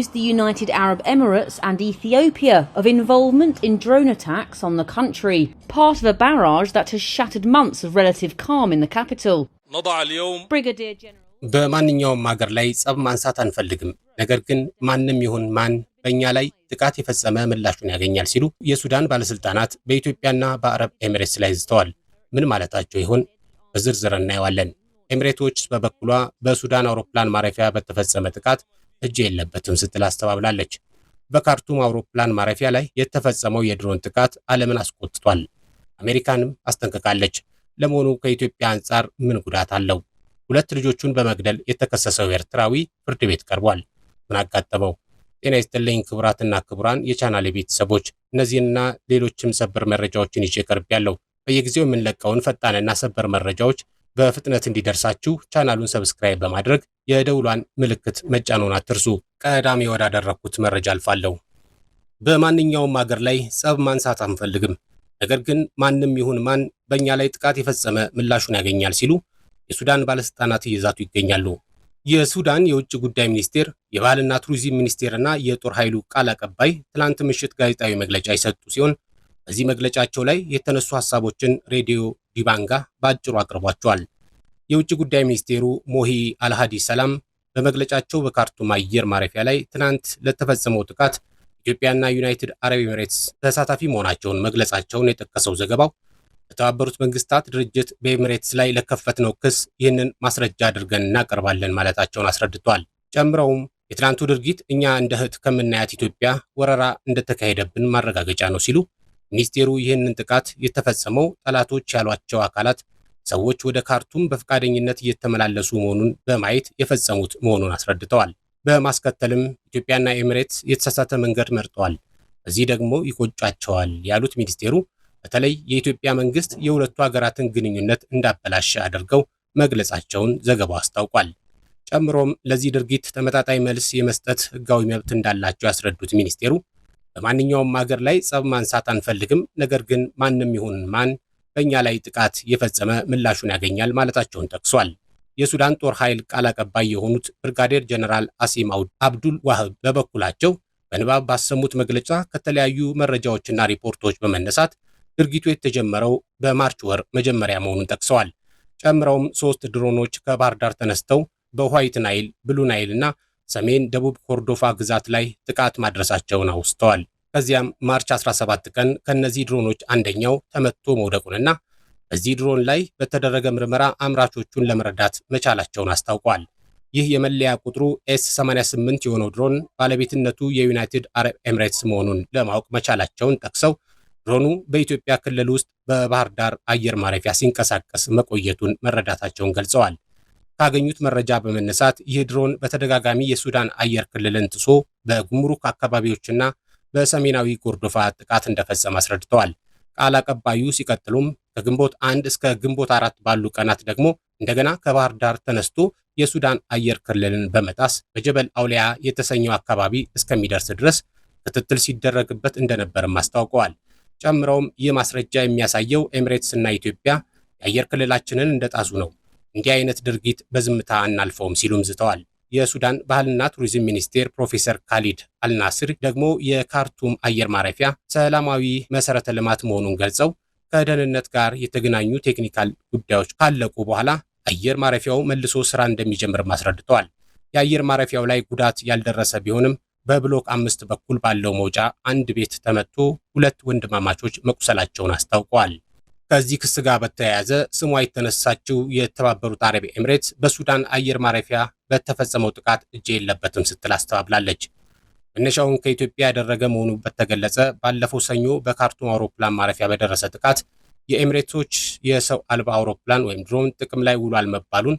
accused the United Arab Emirates and Ethiopia of involvement in drone attacks on the country, part of a barrage that has shattered months of relative calm in the capital. Brigadier General በማንኛውም ሀገር ላይ ጸብ ማንሳት አንፈልግም፣ ነገር ግን ማንም ይሁን ማን በእኛ ላይ ጥቃት የፈጸመ ምላሹን ያገኛል ሲሉ የሱዳን ባለስልጣናት በኢትዮጵያና በአረብ ኤሚሬትስ ላይ ዝተዋል። ምን ማለታቸው ይሆን? በዝርዝር እናየዋለን። ኤሚሬቶች በበኩሏ በሱዳን አውሮፕላን ማረፊያ በተፈጸመ ጥቃት እጅ የለበትም ስትል አስተባብላለች። በካርቱም አውሮፕላን ማረፊያ ላይ የተፈጸመው የድሮን ጥቃት ዓለምን አስቆጥቷል። አሜሪካንም አስጠንቅቃለች። ለመሆኑ ከኢትዮጵያ አንጻር ምን ጉዳት አለው? ሁለት ልጆቹን በመግደል የተከሰሰው ኤርትራዊ ፍርድ ቤት ቀርቧል። ምን አጋጠመው? ጤና ይስጥልኝ ክቡራትና ክቡራን የቻናሌ ቤተሰቦች፣ እነዚህንና ሌሎችም ሰበር መረጃዎችን ይዤ ቀርቤያለሁ። በየጊዜው የምንለቀውን ፈጣንና ሰበር መረጃዎች በፍጥነት እንዲደርሳችሁ ቻናሉን ሰብስክራይብ በማድረግ የደውሏን ምልክት መጫኑን አትርሱ። ቀዳሚ ወዳደረኩት መረጃ አልፋለሁ። በማንኛውም ሀገር ላይ ጸብ ማንሳት አንፈልግም፣ ነገር ግን ማንም ይሁን ማን በእኛ ላይ ጥቃት የፈጸመ ምላሹን ያገኛል ሲሉ የሱዳን ባለስልጣናት እየዛቱ ይገኛሉ። የሱዳን የውጭ ጉዳይ ሚኒስቴር፣ የባህልና ቱሪዝም ሚኒስቴርና የጦር ኃይሉ ቃል አቀባይ ትላንት ምሽት ጋዜጣዊ መግለጫ የሰጡ ሲሆን በዚህ መግለጫቸው ላይ የተነሱ ሐሳቦችን ሬዲዮ ዲባንጋ በአጭሩ አቅርቧቸዋል። የውጭ ጉዳይ ሚኒስቴሩ ሞሂ አልሃዲ ሰላም በመግለጫቸው በካርቱም አየር ማረፊያ ላይ ትናንት ለተፈጸመው ጥቃት ኢትዮጵያና ዩናይትድ አረብ ኤሚሬትስ ተሳታፊ መሆናቸውን መግለጻቸውን የጠቀሰው ዘገባው በተባበሩት መንግስታት ድርጅት በኤሚሬትስ ላይ ለከፈትነው ክስ ይህንን ማስረጃ አድርገን እናቀርባለን ማለታቸውን አስረድቷል። ጨምረውም የትናንቱ ድርጊት እኛ እንደ እህት ከምናያት ኢትዮጵያ ወረራ እንደተካሄደብን ማረጋገጫ ነው ሲሉ ሚኒስቴሩ ይህንን ጥቃት የተፈጸመው ጠላቶች ያሏቸው አካላት ሰዎች ወደ ካርቱም በፈቃደኝነት እየተመላለሱ መሆኑን በማየት የፈጸሙት መሆኑን አስረድተዋል። በማስከተልም ኢትዮጵያና ኤሚሬትስ የተሳሳተ መንገድ መርጠዋል፣ እዚህ ደግሞ ይቆጫቸዋል ያሉት ሚኒስቴሩ በተለይ የኢትዮጵያ መንግስት የሁለቱ ሀገራትን ግንኙነት እንዳበላሸ አድርገው መግለጻቸውን ዘገባው አስታውቋል። ጨምሮም ለዚህ ድርጊት ተመጣጣኝ መልስ የመስጠት ህጋዊ መብት እንዳላቸው ያስረዱት ሚኒስቴሩ በማንኛውም ሀገር ላይ ጸብ ማንሳት አንፈልግም፣ ነገር ግን ማንም ይሁን ማን በእኛ ላይ ጥቃት የፈጸመ ምላሹን ያገኛል ማለታቸውን ጠቅሷል። የሱዳን ጦር ኃይል ቃል አቀባይ የሆኑት ብርጋዴር ጀነራል አሲም አብዱል ዋህብ በበኩላቸው በንባብ ባሰሙት መግለጫ ከተለያዩ መረጃዎችና ሪፖርቶች በመነሳት ድርጊቱ የተጀመረው በማርች ወር መጀመሪያ መሆኑን ጠቅሰዋል። ጨምረውም 3 ድሮኖች ከባህር ዳር ተነስተው በዋይት ናይል፣ ብሉ ናይል እና ሰሜን ደቡብ ኮርዶፋ ግዛት ላይ ጥቃት ማድረሳቸውን አውስተዋል። ከዚያም ማርች 17 ቀን ከነዚህ ድሮኖች አንደኛው ተመቶ መውደቁንና በዚህ ድሮን ላይ በተደረገ ምርመራ አምራቾቹን ለመረዳት መቻላቸውን አስታውቋል። ይህ የመለያ ቁጥሩ ኤስ88 የሆነው ድሮን ባለቤትነቱ የዩናይትድ አረብ ኤሚሬትስ መሆኑን ለማወቅ መቻላቸውን ጠቅሰው ድሮኑ በኢትዮጵያ ክልል ውስጥ በባህር ዳር አየር ማረፊያ ሲንቀሳቀስ መቆየቱን መረዳታቸውን ገልጸዋል። ካገኙት መረጃ በመነሳት ይህ ድሮን በተደጋጋሚ የሱዳን አየር ክልልን ጥሶ በጉምሩክ አካባቢዎችና በሰሜናዊ ኮርዶፋ ጥቃት እንደፈጸመ አስረድተዋል። ቃል አቀባዩ ሲቀጥሉም ከግንቦት 1 እስከ ግንቦት 4 ባሉ ቀናት ደግሞ እንደገና ከባህር ዳር ተነስቶ የሱዳን አየር ክልልን በመጣስ በጀበል አውሊያ የተሰኘው አካባቢ እስከሚደርስ ድረስ ክትትል ሲደረግበት እንደነበርም አስታውቀዋል። ጨምረውም ይህ ማስረጃ የሚያሳየው ኤሚሬትስ እና ኢትዮጵያ የአየር ክልላችንን እንደጣሱ ነው፣ እንዲህ አይነት ድርጊት በዝምታ አናልፈውም ሲሉም ዝተዋል። የሱዳን ባህልና ቱሪዝም ሚኒስቴር ፕሮፌሰር ካሊድ አልናስር ደግሞ የካርቱም አየር ማረፊያ ሰላማዊ መሰረተ ልማት መሆኑን ገልጸው ከደህንነት ጋር የተገናኙ ቴክኒካል ጉዳዮች ካለቁ በኋላ አየር ማረፊያው መልሶ ስራ እንደሚጀምር አስረድተዋል። የአየር ማረፊያው ላይ ጉዳት ያልደረሰ ቢሆንም በብሎክ 5 በኩል ባለው መውጫ አንድ ቤት ተመቶ 2 ወንድማማቾች መቁሰላቸውን አስታውቀዋል። ከዚህ ክስ ጋር በተያያዘ ስሟ የተነሳችው የተባበሩት አረብ ኤሚሬትስ በሱዳን አየር ማረፊያ በተፈጸመው ጥቃት እጅ የለበትም ስትል አስተባብላለች። መነሻውን ከኢትዮጵያ ያደረገ መሆኑ በተገለጸ ባለፈው ሰኞ በካርቱም አውሮፕላን ማረፊያ በደረሰ ጥቃት የኤሚሬቶች የሰው አልባ አውሮፕላን ወይም ድሮን ጥቅም ላይ ውሏል መባሉን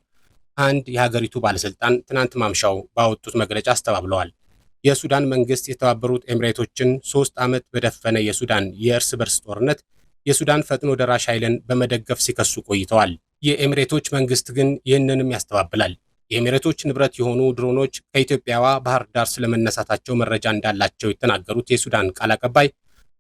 አንድ የሀገሪቱ ባለስልጣን ትናንት ማምሻው ባወጡት መግለጫ አስተባብለዋል። የሱዳን መንግስት የተባበሩት ኤሚሬቶችን 3 ዓመት በደፈነ የሱዳን የእርስ በርስ ጦርነት የሱዳን ፈጥኖ ደራሽ ኃይልን በመደገፍ ሲከሱ ቆይተዋል። የኤሚሬቶች መንግስት ግን ይህንንም ያስተባብላል። የኤሚሬቶች ንብረት የሆኑ ድሮኖች ከኢትዮጵያዋ ባህር ዳር ስለመነሳታቸው መረጃ እንዳላቸው የተናገሩት የሱዳን ቃል አቀባይ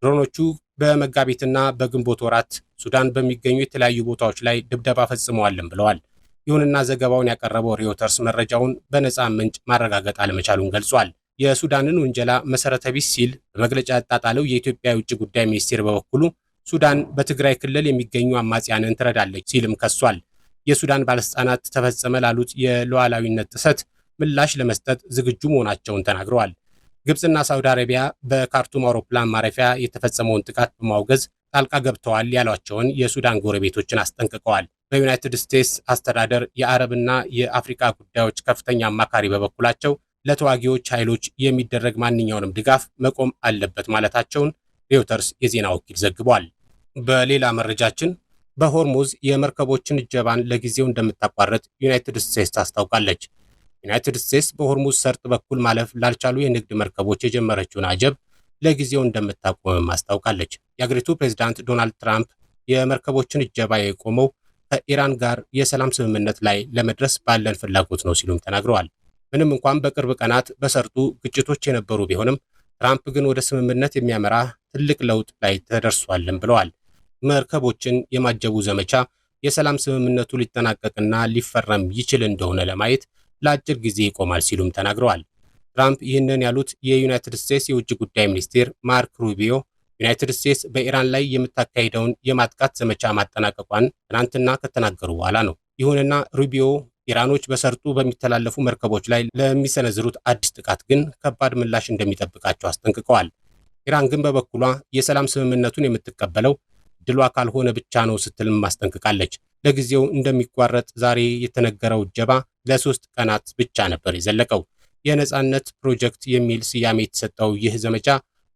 ድሮኖቹ በመጋቢትና በግንቦት ወራት ሱዳን በሚገኙ የተለያዩ ቦታዎች ላይ ድብደባ ፈጽመዋልም ብለዋል። ይሁንና ዘገባውን ያቀረበው ሪዮተርስ መረጃውን በነፃ ምንጭ ማረጋገጥ አለመቻሉን ገልጿል። የሱዳንን ውንጀላ መሰረተ ቢስ ሲል በመግለጫ ያጣጣለው የኢትዮጵያ የውጭ ጉዳይ ሚኒስቴር በበኩሉ ሱዳን በትግራይ ክልል የሚገኙ አማጽያንን ትረዳለች ሲልም ከሷል። የሱዳን ባለስልጣናት ተፈጸመ ላሉት የሉዓላዊነት ጥሰት ምላሽ ለመስጠት ዝግጁ መሆናቸውን ተናግረዋል። ግብፅና ሳውዲ አረቢያ በካርቱም አውሮፕላን ማረፊያ የተፈጸመውን ጥቃት በማውገዝ ጣልቃ ገብተዋል ያሏቸውን የሱዳን ጎረቤቶችን አስጠንቅቀዋል። በዩናይትድ ስቴትስ አስተዳደር የአረብና የአፍሪካ ጉዳዮች ከፍተኛ አማካሪ በበኩላቸው ለተዋጊዎች ኃይሎች የሚደረግ ማንኛውንም ድጋፍ መቆም አለበት ማለታቸውን ሬውተርስ የዜና ወኪል ዘግቧል። በሌላ መረጃችን በሆርሙዝ የመርከቦችን እጀባን ለጊዜው እንደምታቋርጥ ዩናይትድ ስቴትስ አስታውቃለች። ዩናይትድ ስቴትስ በሆርሙዝ ሰርጥ በኩል ማለፍ ላልቻሉ የንግድ መርከቦች የጀመረችውን አጀብ ለጊዜው እንደምታቆምም አስታውቃለች። የአገሪቱ ፕሬዝዳንት ዶናልድ ትራምፕ የመርከቦችን እጀባ የቆመው ከኢራን ጋር የሰላም ስምምነት ላይ ለመድረስ ባለን ፍላጎት ነው ሲሉም ተናግረዋል። ምንም እንኳን በቅርብ ቀናት በሰርጡ ግጭቶች የነበሩ ቢሆንም ትራምፕ ግን ወደ ስምምነት የሚያመራ ትልቅ ለውጥ ላይ ተደርሷልም ብለዋል። መርከቦችን የማጀቡ ዘመቻ የሰላም ስምምነቱ ሊጠናቀቅና ሊፈረም ይችል እንደሆነ ለማየት ለአጭር ጊዜ ይቆማል ሲሉም ተናግረዋል። ትራምፕ ይህንን ያሉት የዩናይትድ ስቴትስ የውጭ ጉዳይ ሚኒስቴር ማርክ ሩቢዮ ዩናይትድ ስቴትስ በኢራን ላይ የምታካሂደውን የማጥቃት ዘመቻ ማጠናቀቋን ትናንትና ከተናገሩ በኋላ ነው። ይሁንና ሩቢዮ ኢራኖች በሰርጡ በሚተላለፉ መርከቦች ላይ ለሚሰነዝሩት አዲስ ጥቃት ግን ከባድ ምላሽ እንደሚጠብቃቸው አስጠንቅቀዋል። ኢራን ግን በበኩሏ የሰላም ስምምነቱን የምትቀበለው ድሏ ካልሆነ ብቻ ነው ስትልም አስጠንቅቃለች። ለጊዜው እንደሚቋረጥ ዛሬ የተነገረው እጀባ ለ3 ቀናት ብቻ ነበር የዘለቀው። የነጻነት ፕሮጀክት የሚል ስያሜ የተሰጠው ይህ ዘመቻ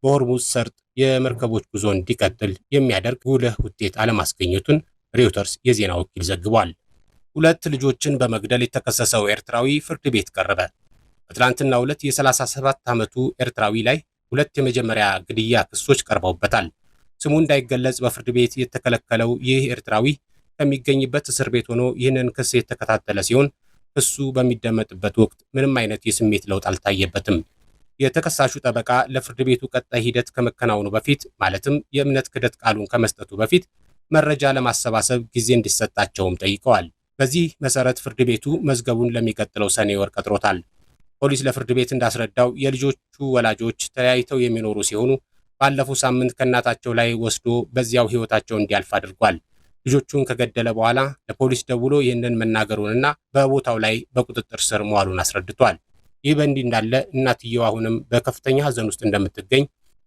በሆርሙዝ ሰርጥ የመርከቦች ጉዞ እንዲቀጥል የሚያደርግ ጉልህ ውጤት አለማስገኘቱን ሬውተርስ የዜና ወኪል ዘግቧል። 2 ልጆችን በመግደል የተከሰሰው ኤርትራዊ ፍርድ ቤት ቀረበ። በትላንትናው ዕለት የ37 ዓመቱ ኤርትራዊ ላይ 2 የመጀመሪያ ግድያ ክሶች ቀርበውበታል። ስሙ እንዳይገለጽ በፍርድ ቤት የተከለከለው ይህ ኤርትራዊ ከሚገኝበት እስር ቤት ሆኖ ይህንን ክስ የተከታተለ ሲሆን ክሱ በሚደመጥበት ወቅት ምንም አይነት የስሜት ለውጥ አልታየበትም። የተከሳሹ ጠበቃ ለፍርድ ቤቱ ቀጣይ ሂደት ከመከናወኑ በፊት ማለትም የእምነት ክህደት ቃሉን ከመስጠቱ በፊት መረጃ ለማሰባሰብ ጊዜ እንዲሰጣቸውም ጠይቀዋል። በዚህ መሰረት ፍርድ ቤቱ መዝገቡን ለሚቀጥለው ሰኔ ወር ቀጥሮታል። ፖሊስ ለፍርድ ቤት እንዳስረዳው የልጆቹ ወላጆች ተለያይተው የሚኖሩ ሲሆኑ ባለፈው ሳምንት ከእናታቸው ላይ ወስዶ በዚያው ሕይወታቸው እንዲያልፍ አድርጓል። ልጆቹን ከገደለ በኋላ ለፖሊስ ደውሎ ይህንን መናገሩንና በቦታው ላይ በቁጥጥር ስር መዋሉን አስረድቷል። ይህ በእንዲህ እንዳለ እናትየው አሁንም በከፍተኛ ሐዘን ውስጥ እንደምትገኝ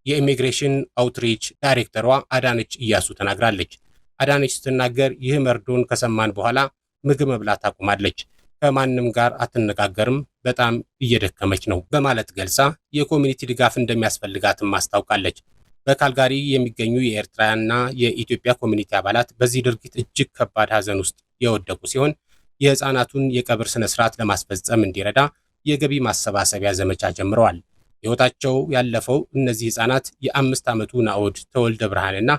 የኢሚግሬሽን አውትሪች ዳይሬክተሯ አዳነች እያሱ ተናግራለች። አዳነች ስትናገር ይህ መርዶን ከሰማን በኋላ ምግብ መብላት አቁማለች፣ ከማንም ጋር አትነጋገርም፣ በጣም እየደከመች ነው በማለት ገልጻ የኮሚኒቲ ድጋፍ እንደሚያስፈልጋትም አስታውቃለች። በካልጋሪ የሚገኙ የኤርትራና የኢትዮጵያ ኮሚኒቲ አባላት በዚህ ድርጊት እጅግ ከባድ ሐዘን ውስጥ የወደቁ ሲሆን የሕፃናቱን የቀብር ስነስርዓት ለማስፈጸም እንዲረዳ የገቢ ማሰባሰቢያ ዘመቻ ጀምረዋል። ሕይወታቸው ያለፈው እነዚህ ሕፃናት የ5 ዓመቱ ናኦድ ተወልደ ብርሃንና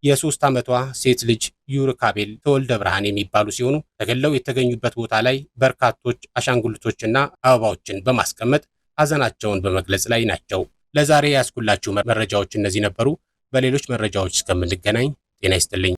የ3 ዓመቷ ሴት ልጅ ዩርካቤል ተወልደ ብርሃን የሚባሉ ሲሆኑ ተገለው የተገኙበት ቦታ ላይ በርካቶች አሻንጉልቶችና አበባዎችን በማስቀመጥ ሐዘናቸውን በመግለጽ ላይ ናቸው። ለዛሬ ያስኩላችሁ መረጃዎች እነዚህ ነበሩ። በሌሎች መረጃዎች እስከምንገናኝ ጤና ይስጥልኝ።